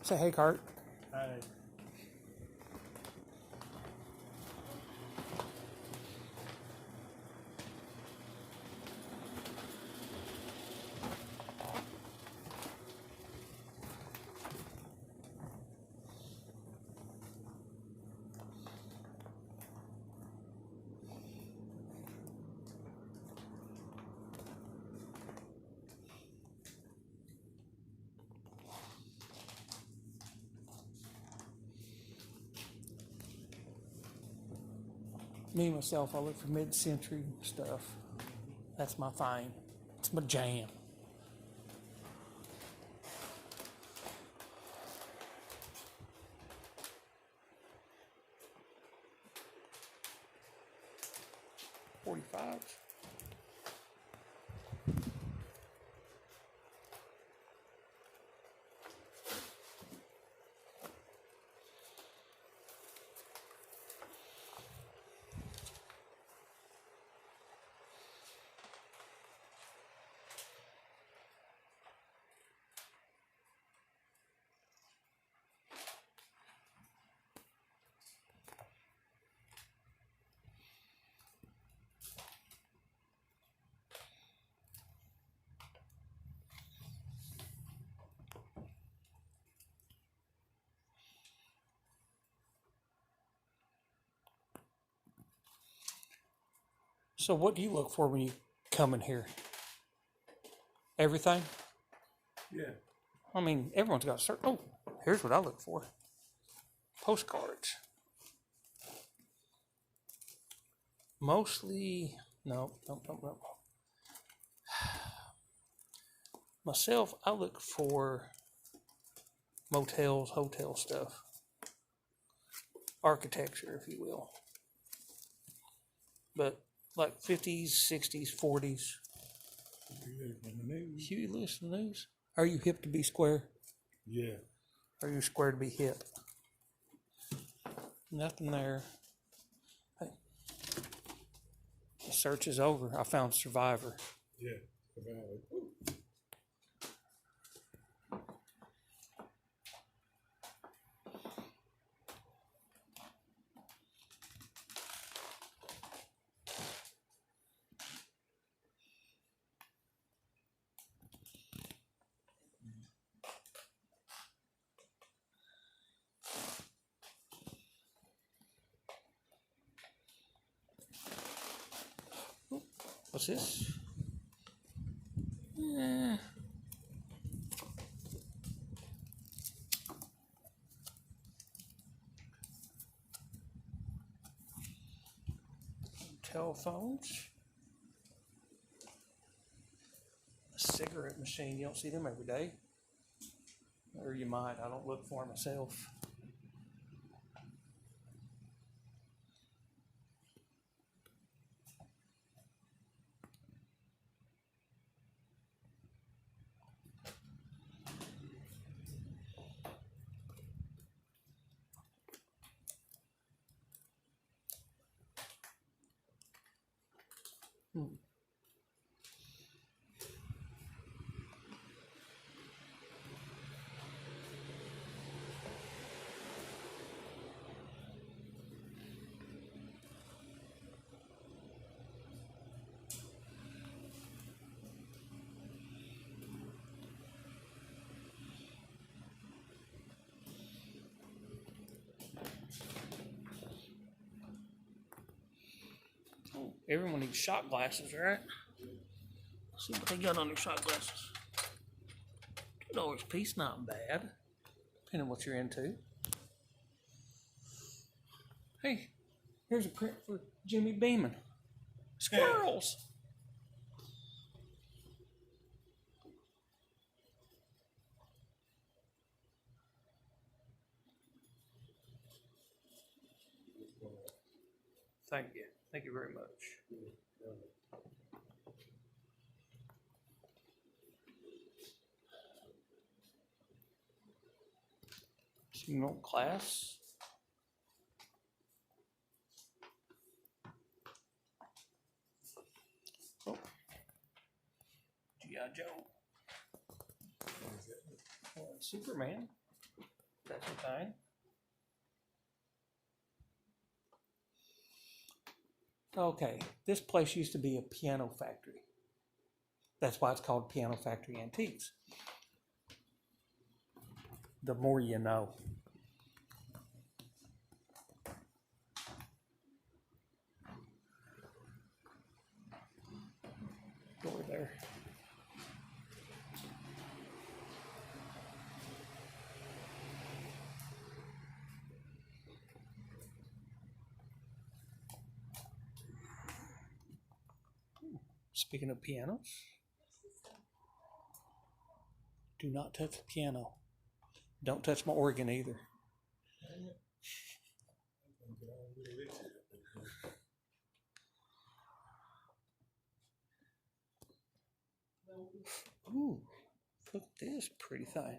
Say hey, Cart. Hi. Me, myself, I look for mid-century stuff. That's my thing. It's my jam. $45. So what do you look for when you come in here? Everything? Yeah. I mean, everyone's got certain. Oh, here's what I look for. Postcards. Mostly, no. Myself, I look for motels, hotel stuff. Architecture, if you will. But like 50s, 60s, 40s. You live in the news. You listen to the news? Are you hip to be square? Yeah. Are you square to be hip? Nothing there. Hey. The search is over. I found Survivor. Yeah. Survivor. Ooh. What's this? Telephones. A cigarette machine. You don't see them every day. Or you might. I don't look for them myself. Oh, everyone needs shot glasses, right? Let's see what they got on their shot glasses. $2 a piece, not bad. Depending on what you're into. Hey, here's a print for Jimmy Beeman. Squirrels! Thank you. Thank you very much. Signal class. Oh. G.I. Joe. Superman. That's okay. Okay, this place used to be a piano factory. That's why it's called Piano Factory Antiques. The more you know. Door there. Speaking of pianos, do not touch the piano. Don't touch my organ either. Ooh, look at this pretty thing.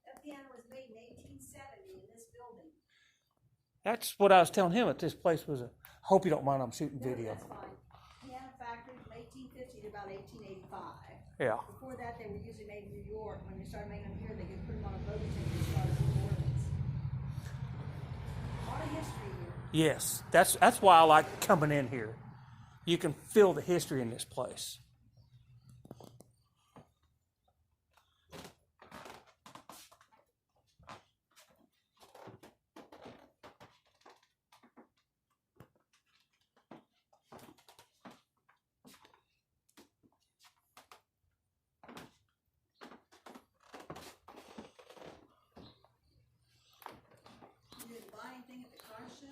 That piano was made in 1870 in this building. That's what I was telling him. That this place was a. Hope you don't mind. I'm shooting video. That's fine. Piano factory from 1850 to about 1885. Yeah. Before that, they were usually made in New York. When they started making them here, they could put them on a boat and take them as far as New Orleans. A lot of history here. Yes, that's why I like coming in here. You can feel the history in this place. You didn't buy anything at the car show?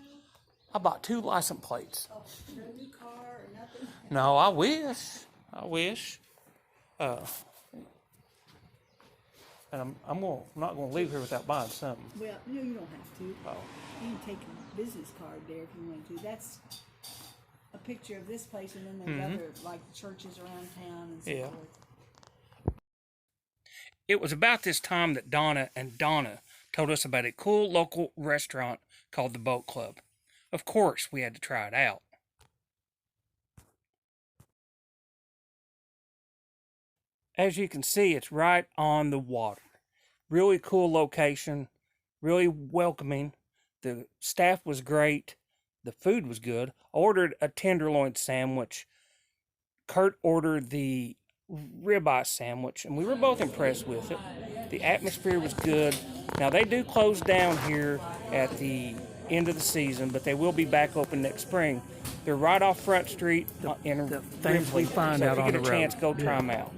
I bought 2 license plates. Oh, no new car or nothing? No, I wish. I wish. And I'm not gonna leave here without buying something. Well, no, you don't have to. Oh. You can take a business card there if you want to. That's a picture of this place, and then there's other, like, churches around town and so Yeah. forth. It was about this time that Donna told us about a cool local restaurant called the Boat Club. Of course, we had to try it out. As you can see, it's right on the water. Really cool location, really welcoming. The staff was great. The food was good. I ordered a tenderloin sandwich. Kurt ordered the ribeye sandwich, and we were both impressed with it. The atmosphere was good. Now, they do close down here at the end of the season, but they will be back open next spring. They're right off Front Street in things we Ripley, find so out if on you get the a road. chance, go try them out.